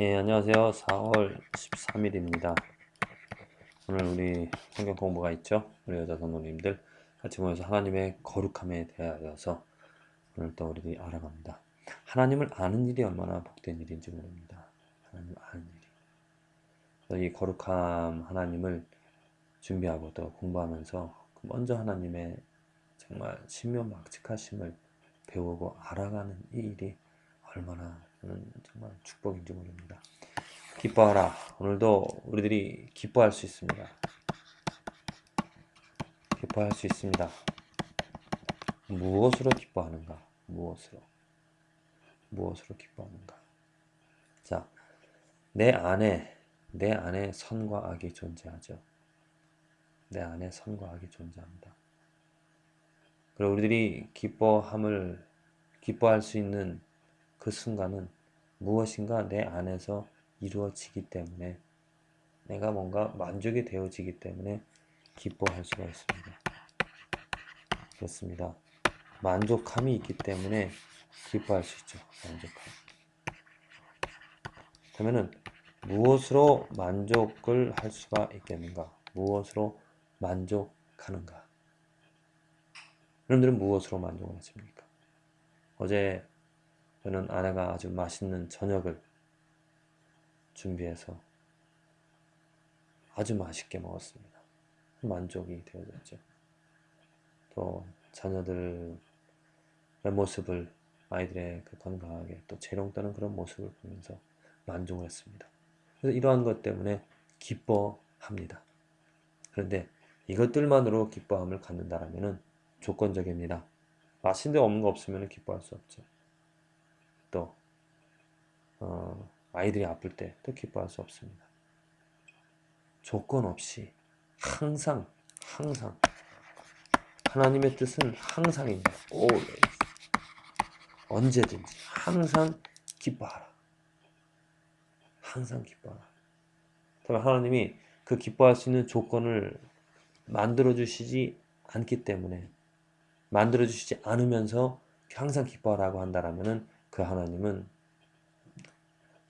예, 안녕하세요. 4월 13일입니다. 오늘 우리 성경 공부가 있죠? 우리 여자 성도님들 같이 모여서 하나님의 거룩함에 대하여서 오늘 또 우리들이 알아갑니다. 하나님을 아는 일이 얼마나 복된 일인지 모릅니다. 하나님을 아는 일이. 그래서 이 거룩함 하나님을 준비하고 또 공부하면서 먼저 하나님의 정말 신묘막측하심을 배우고 알아가는 이 일이 얼마나 저는 정말 축복인지 모릅니다. 기뻐하라. 오늘도 우리들이 기뻐할 수 있습니다. 기뻐할 수 있습니다. 무엇으로 기뻐하는가? 무엇으로 기뻐하는가? 자, 내 안에 선과 악이 존재하죠. 내 안에 선과 악이 존재합니다. 그리고 우리들이 기뻐할 수 있는 그 순간은 무엇인가 내 안에서 이루어지기 때문에 내가 뭔가 만족이 되어지기 때문에 기뻐할 수가 있습니다. 그렇습니다. 만족함이 있기 때문에 기뻐할 수 있죠. 만족함. 그러면은 무엇으로 만족을 할 수가 있겠는가? 무엇으로 만족하는가? 여러분들은 무엇으로 만족을 하십니까? 어제 저는 아내가 아주 맛있는 저녁을 준비해서 아주 맛있게 먹었습니다. 만족이 되어졌죠. 또 자녀들의 모습을 아이들의 그 건강하게 또 재롱 떠는 그런 모습을 보면서 만족을 했습니다. 그래서 이러한 것 때문에 기뻐합니다. 그런데 이것들만으로 기뻐함을 갖는다라면 조건적입니다. 맛있는 데 없는 거 없으면 기뻐할 수 없죠. 또 아이들이 아플 때 또 기뻐할 수 없습니다. 조건 없이 항상 하나님의 뜻은 항상입니다. always. 언제든지 항상 기뻐하라. 항상 기뻐하라. 하나님이 그 기뻐할 수 있는 조건을 만들어주시지 않기 때문에 만들어주시지 않으면서 항상 기뻐하라고 한다라면은 그 하나님은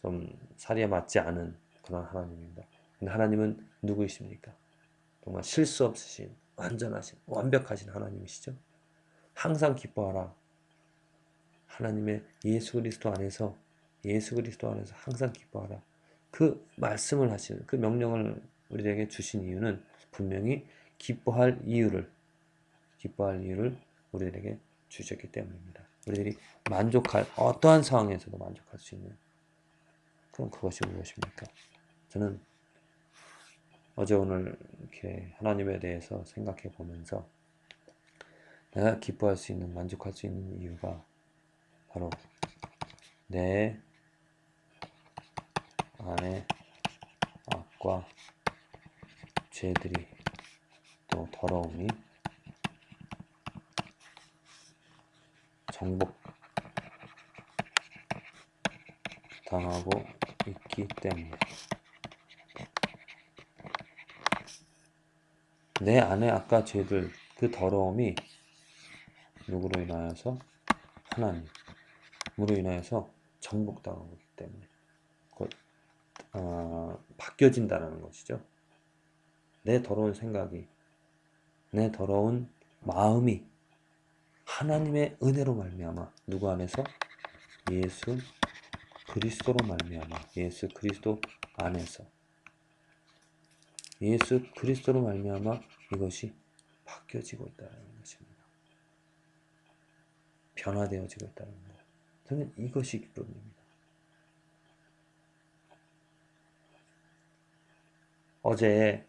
좀 사리에 맞지 않은 그런 하나님입니다. 근데 하나님은 누구이십니까? 정말 실수 없으신 완전하신 완벽하신 하나님이시죠. 항상 기뻐하라. 하나님의 예수 그리스도 안에서 항상 기뻐하라. 그 말씀을 하시는 그 명령을 우리에게 주신 이유는 분명히 기뻐할 이유를 우리들에게 주셨기 때문입니다. 우리들이 만족할 어떠한 상황에서도 만족할 수 있는 그럼 그것이 무엇입니까? 저는 어제 오늘 이렇게 하나님에 대해서 생각해 보면서 내가 기뻐할 수 있는 만족할 수 있는 이유가 바로 내 안에 악과 죄들이 또 더러움이 정복당하고 있기 때문에 내 안에 악과 죄들 그 더러움이 누구로 인하여서 하나님으로 인하여서 정복당하고 있기 때문에 바뀌어진다는 것이죠. 내 더러운 생각이 내 더러운 마음이 하나님의 은혜로 말미암아 누구 안에서 예수 그리스도로 말미암아 예수 그리스도 안에서 예수 그리스도로 말미암아 이것이 바뀌어지고 있다는 것입니다. 변화되어지고 있다는 것. 저는 이것이 기쁨입니다. 어제의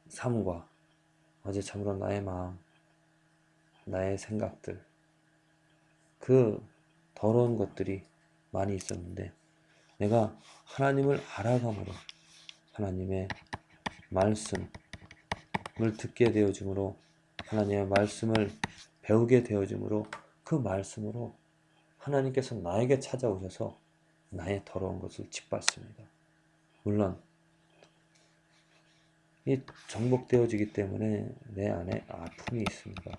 삶과 어제 참으로 나의 마음, 나의 생각들 그 더러운 것들이 많이 있었는데 내가 하나님을 알아감으로 하나님의 말씀을 듣게 되어짐으로 하나님의 말씀을 배우게 되어짐으로 그 말씀으로 하나님께서 나에게 찾아오셔서 나의 더러운 것을 짓밟습니다. 물론 이 정복되어지기 때문에 내 안에 아픔이 있습니다.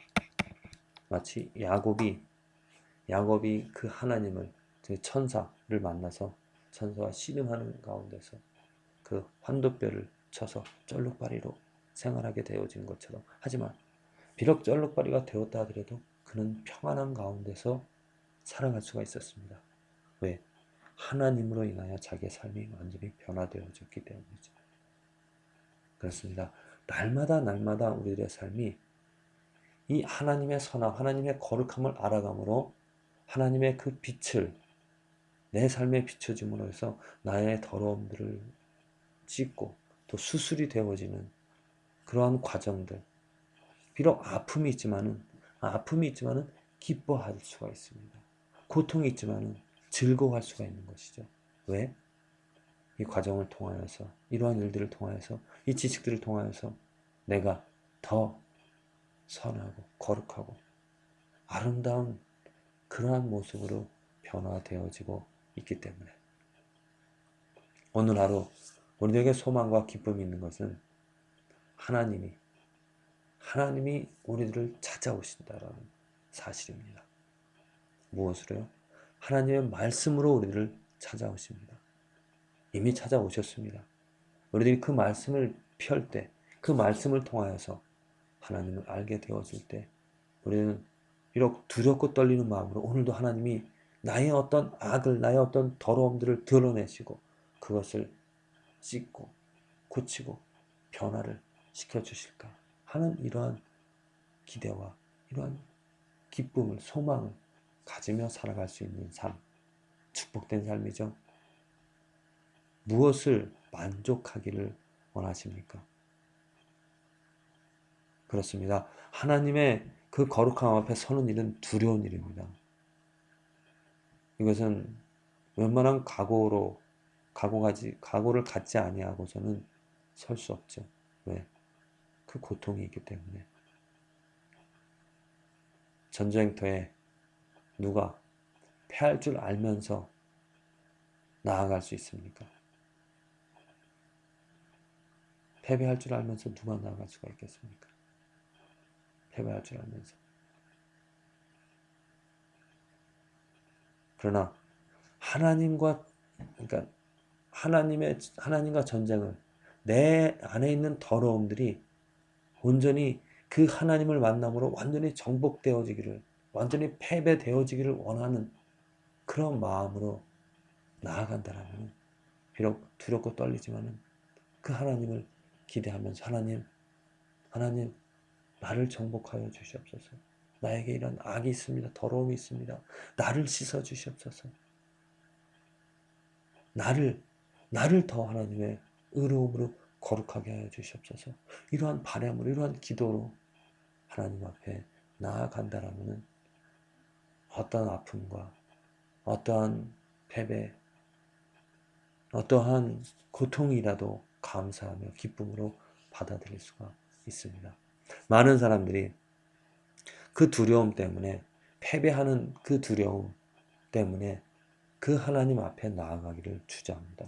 마치 야곱이 그 하나님을 그 천사를 만나서 천사와 씨름하는 가운데서 그 환도뼈를 쳐서 쩔룩바리로 생활하게 되어진 것처럼, 하지만 비록 쩔룩바리가 되었다 하더라도 그는 평안한 가운데서 살아갈 수가 있었습니다. 왜? 하나님으로 인하여 자기의 삶이 완전히 변화되어졌기 때문이죠. 그렇습니다. 날마다 우리들의 삶이 이 하나님의 선함, 하나님의 거룩함을 알아감으로 하나님의 그 빛을 내 삶에 비춰줌으로 해서 나의 더러움들을 씻고 또 수술이 되어지는 그러한 과정들. 비록 아픔이 있지만은 기뻐할 수가 있습니다. 고통이 있지만은 즐거워할 수가 있는 것이죠. 왜? 이 과정을 통하여서, 이러한 일들을 통하여서, 이 지식들을 통하여서 내가 더 선하고 거룩하고 아름다운 그러한 모습으로 변화되어지고 있기 때문에 오늘 하루 우리에게 소망과 기쁨이 있는 것은 하나님이 우리들을 찾아오신다라는 사실입니다. 무엇으로요? 하나님의 말씀으로 우리를 찾아오십니다. 이미 찾아오셨습니다. 우리들이 그 말씀을 펼 때, 그 말씀을 통하여서 하나님을 알게 되었을 때 우리는 비록 두렵고 떨리는 마음으로 오늘도 하나님이 나의 어떤 악을, 나의 어떤 더러움들을 드러내시고 그것을 씻고 고치고 변화를 시켜주실까 하는 이러한 기대와 이러한 기쁨을, 소망을 가지며 살아갈 수 있는 삶, 축복된 삶이죠. 무엇을 만족하기를 원하십니까? 그렇습니다. 하나님의 그 거룩함 앞에 서는 일은 두려운 일입니다. 이것은 웬만한 각오를 갖지 아니하고서는 설 수 없죠. 왜? 그 고통이 있기 때문에. 전쟁터에 누가 패할 줄 알면서 나아갈 수 있습니까? 패배할 줄 알면서 누가 나아갈 수가 있겠습니까? 패배할 줄 알면서. 그러나 하나님과 전쟁을, 내 안에 있는 더러움들이 온전히 그 하나님을 만남으로 완전히 정복되어지기를, 완전히 패배되어지기를 원하는 그런 마음으로 나아간다라면, 비록 두렵고 떨리지만은 그 하나님을 기대하면서 하나님, 나를 정복하여 주시옵소서. 나에게 이런 악이 있습니다. 더러움이 있습니다. 나를 씻어 주시옵소서. 나를 더 하나님의 의로움으로 거룩하게 하여 주시옵소서. 이러한 바람으로, 이러한 기도로 하나님 앞에 나아간다라면 어떠한 아픔과 어떠한 패배, 어떠한 고통이라도 감사하며 기쁨으로 받아들일 수가 있습니다. 많은 사람들이 그 두려움 때문에, 패배하는 그 두려움 때문에 그 하나님 앞에 나아가기를 주저합니다.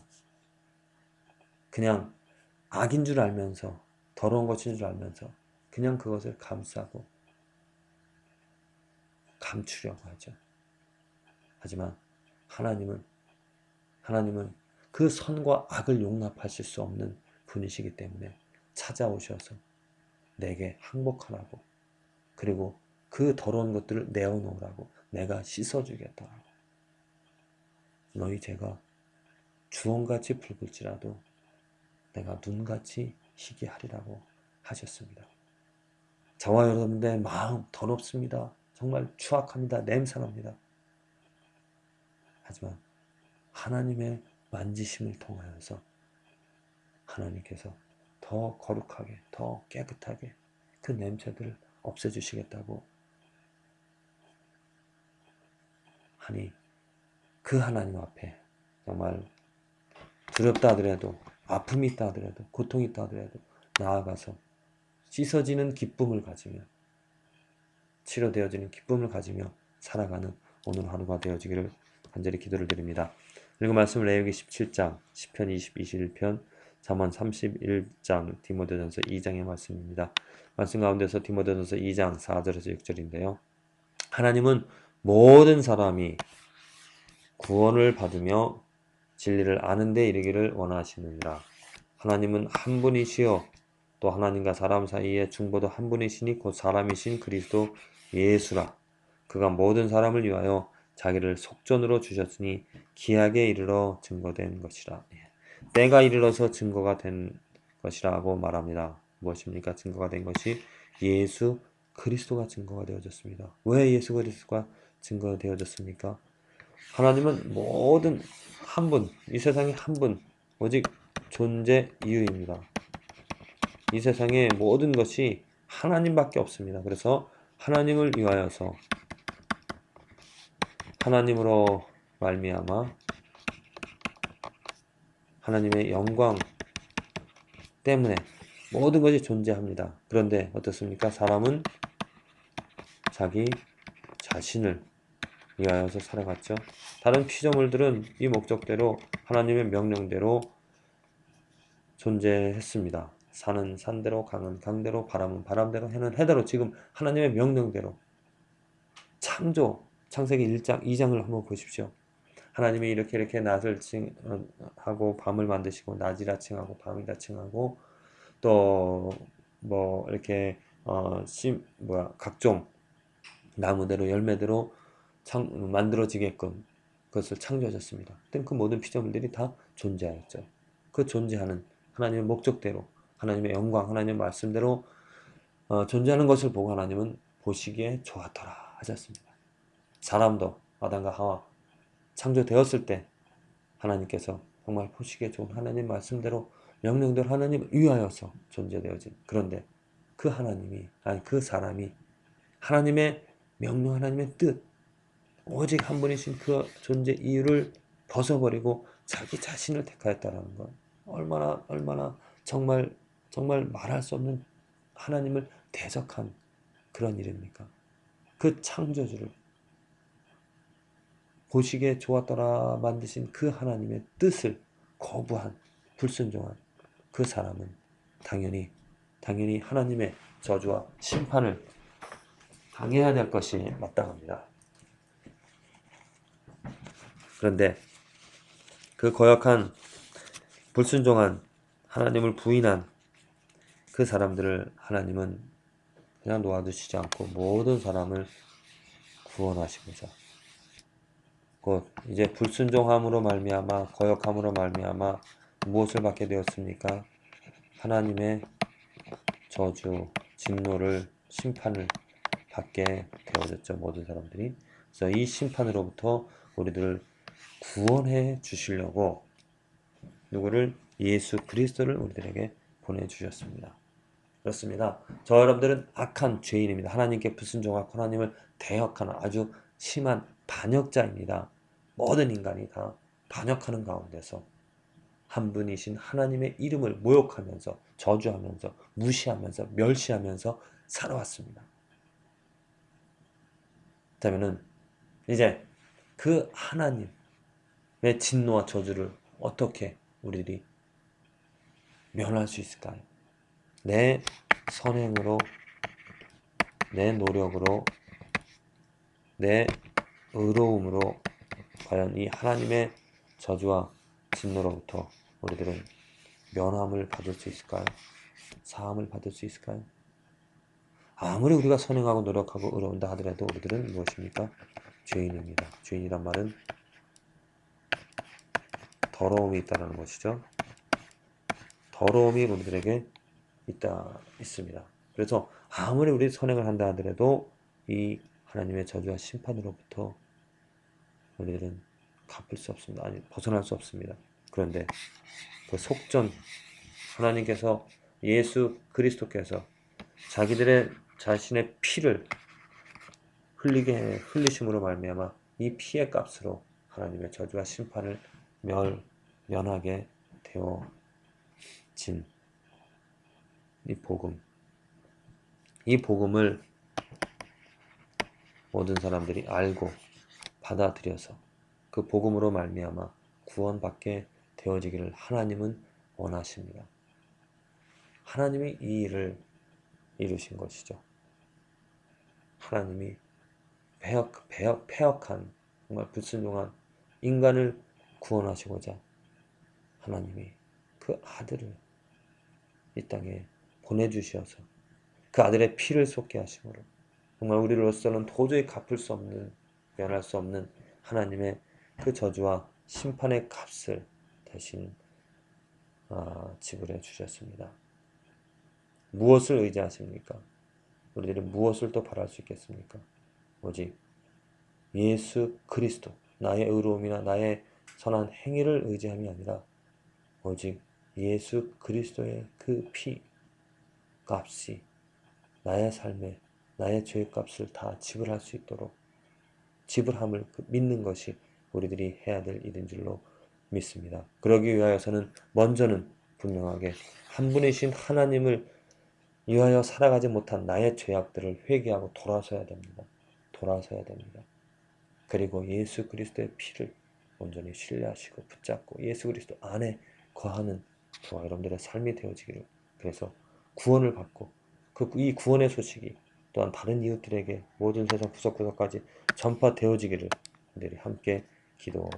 그냥 악인 줄 알면서, 더러운 것인 줄 알면서 그냥 그것을 감싸고 감추려고 하죠. 하지만 하나님은 그 선과 악을 용납하실 수 없는 분이시기 때문에 찾아오셔서 내게 항복하라고, 그리고 그 더러운 것들을 내어놓으라고, 내가 씻어주겠다라고, 너희 죄가 주홍같이 붉을지라도 내가 눈같이 희게 하리라고 하셨습니다. 저와 여러분들의 마음 더럽습니다. 정말 추악합니다. 냄새납니다. 하지만 하나님의 만지심을 통하여서 하나님께서 더 거룩하게, 더 깨끗하게 그 냄새들을 없애주시겠다고 하니, 그 하나님 앞에 정말 두렵다 하더라도, 아픔이 있다 하더라도, 고통이 있다 하더라도 나아가서 씻어지는 기쁨을 가지며, 치료되어지는 기쁨을 가지며 살아가는 오늘 하루가 되어지기를 간절히 기도를 드립니다. 읽은 말씀은 레위기 17장, 시편 21편, 잠언 31장, 디모데전서 2장의 말씀입니다. 말씀 가운데서 디모데전서 2장 4절에서 6절인데요. 하나님은 모든 사람이 구원을 받으며 진리를 아는 데 이르기를 원하시느니라. 하나님은 한 분이시요 또 하나님과 사람 사이의 중보도 한 분이시니 곧 사람이신 그리스도 예수라. 그가 모든 사람을 위하여 자기를 속전으로 주셨으니 기약에 이르러 증거된 것이라. 때가 이르러서 증거가 된 것이라고 말합니다. 무엇입니까? 증거가 된 것이 예수 그리스도가 증거가 되어졌습니다. 왜 예수 그리스도가 증거가 되어졌습니까? 하나님은 모든 한 분, 이 세상에 한 분, 오직 존재 이유입니다. 이 세상의 모든 것이 하나님밖에 없습니다. 그래서 하나님을 위하여서 하나님으로 말미암아 하나님의 영광 때문에 모든 것이 존재합니다. 그런데 어떻습니까? 사람은 자기 자신을 위하여서 살아갔죠. 다른 피조물들은 이 목적대로 하나님의 명령대로 존재했습니다. 산은 산대로, 강은 강대로, 바람은 바람대로, 해는 해대로, 지금 하나님의 명령대로 창세기 1장, 2장을 한번 보십시오. 하나님이 이렇게 낮을 칭하고 밤을 만드시고 낮이라 칭하고 밤이라 칭하고 또 뭐 이렇게 각종 나무대로 열매대로 만들어지게끔 그것을 창조하셨습니다. 그 모든 피조물들이 다 존재하였죠. 그 존재하는 하나님의 목적대로 하나님의 영광, 하나님의 말씀대로 존재하는 것을 보고 하나님은 보시기에 좋았더라 하셨습니다. 사람도 아담과 하와 창조되었을 때 하나님께서 정말 보시기에 좋은 하나님 말씀대로 명령대로 하나님을 위하여서 존재되어진, 그런데 그 하나님이 아니 그 사람이 하나님의 명령, 하나님의 뜻, 오직 한 분이신 그 존재 이유를 벗어버리고 자기 자신을 택하였다라는 것, 얼마나 정말 말할 수 없는 하나님을 대적한 그런 일입니까? 그 창조주를 보시기에 좋았더라 만드신 그 하나님의 뜻을 거부한, 불순종한 그 사람은 당연히 하나님의 저주와 심판을 당해야 될 것이 마땅합니다. 그런데 그 거역한, 불순종한, 하나님을 부인한 그 사람들을 하나님은 그냥 놓아두시지 않고 모든 사람을 구원하시고자, 곧 이제 불순종함으로 말미암아, 거역함으로 말미암아 무엇을 받게 되었습니까? 하나님의 저주, 진노를, 심판을 받게 되어졌죠. 모든 사람들이. 그래서 이 심판으로부터 우리들을 구원해 주시려고 누구를? 예수 그리스도를 우리들에게 보내주셨습니다. 그렇습니다. 저 여러분들은 악한 죄인입니다. 하나님께 불순종하고 하나님을 대역하는 아주 심한 반역자입니다. 모든 인간이 다 반역하는 가운데서 한 분이신 하나님의 이름을 모욕하면서 저주하면서 무시하면서 멸시하면서 살아왔습니다. 그렇다면은 이제 그 하나님의 진노와 저주를 어떻게 우리들이 면할 수 있을까요? 내 선행으로, 내 노력으로, 내 의로움으로 과연 이 하나님의 저주와 진노로부터 우리들은 면함을 받을 수 있을까요? 사함을 받을 수 있을까요? 아무리 우리가 선행하고 노력하고 의로운다 하더라도 우리들은 무엇입니까? 죄인입니다. 죄인이란 말은 더러움이 있다는 것이죠. 더러움이 우리들에게 있습니다. 그래서 아무리 우리 선행을 한다 하더라도 이 하나님의 저주와 심판으로부터 우리들은 갚을 수 없습니다. 아니, 벗어날 수 없습니다. 그런데 그 속전, 하나님께서, 예수 그리스도께서 자신의 피를 흘리심으로 말미암아 이 피의 값으로 하나님의 저주와 심판을 면하게 되어진 이 복음, 이 복음을 모든 사람들이 알고 받아들여서 그 복음으로 말미암아 구원받게 되어지기를 하나님은 원하십니다. 하나님이 이 일을 이루신 것이죠. 하나님이 폐역한, 정말 불순종한 인간을 구원하시고자 하나님이 그 아들을 이 땅에 보내주셔서 그 아들의 피를 쏟게 하심으로 정말 우리로서는 도저히 갚을 수 없는, 면할 수 없는 하나님의 그 저주와 심판의 값을 대신 지불해 주셨습니다. 무엇을 의지하십니까? 우리들이 무엇을 또 바랄 수 있겠습니까? 오직 예수 그리스도, 나의 의로움이나 나의 선한 행위를 의지함이 아니라 오직 예수 그리스도의 그 피 값이 나의 삶에 나의 죄의 값을 다 지불할 수 있도록 지불함을 믿는 것이 우리들이 해야 될 일인 줄로 믿습니다. 그러기 위하여서는 먼저는 분명하게 한 분이신 하나님을 위하여 살아가지 못한 나의 죄악들을 회개하고 돌아서야 됩니다. 돌아서야 됩니다. 그리고 예수 그리스도의 피를 온전히 신뢰하시고 붙잡고 예수 그리스도 안에 거하는 저와 여러분들의 삶이 되어지기를, 그래서 구원을 받고 이 구원의 소식이 또한 다른 이웃들에게 모든 세상 구석구석까지 전파되어지기를 우리들이 함께 기도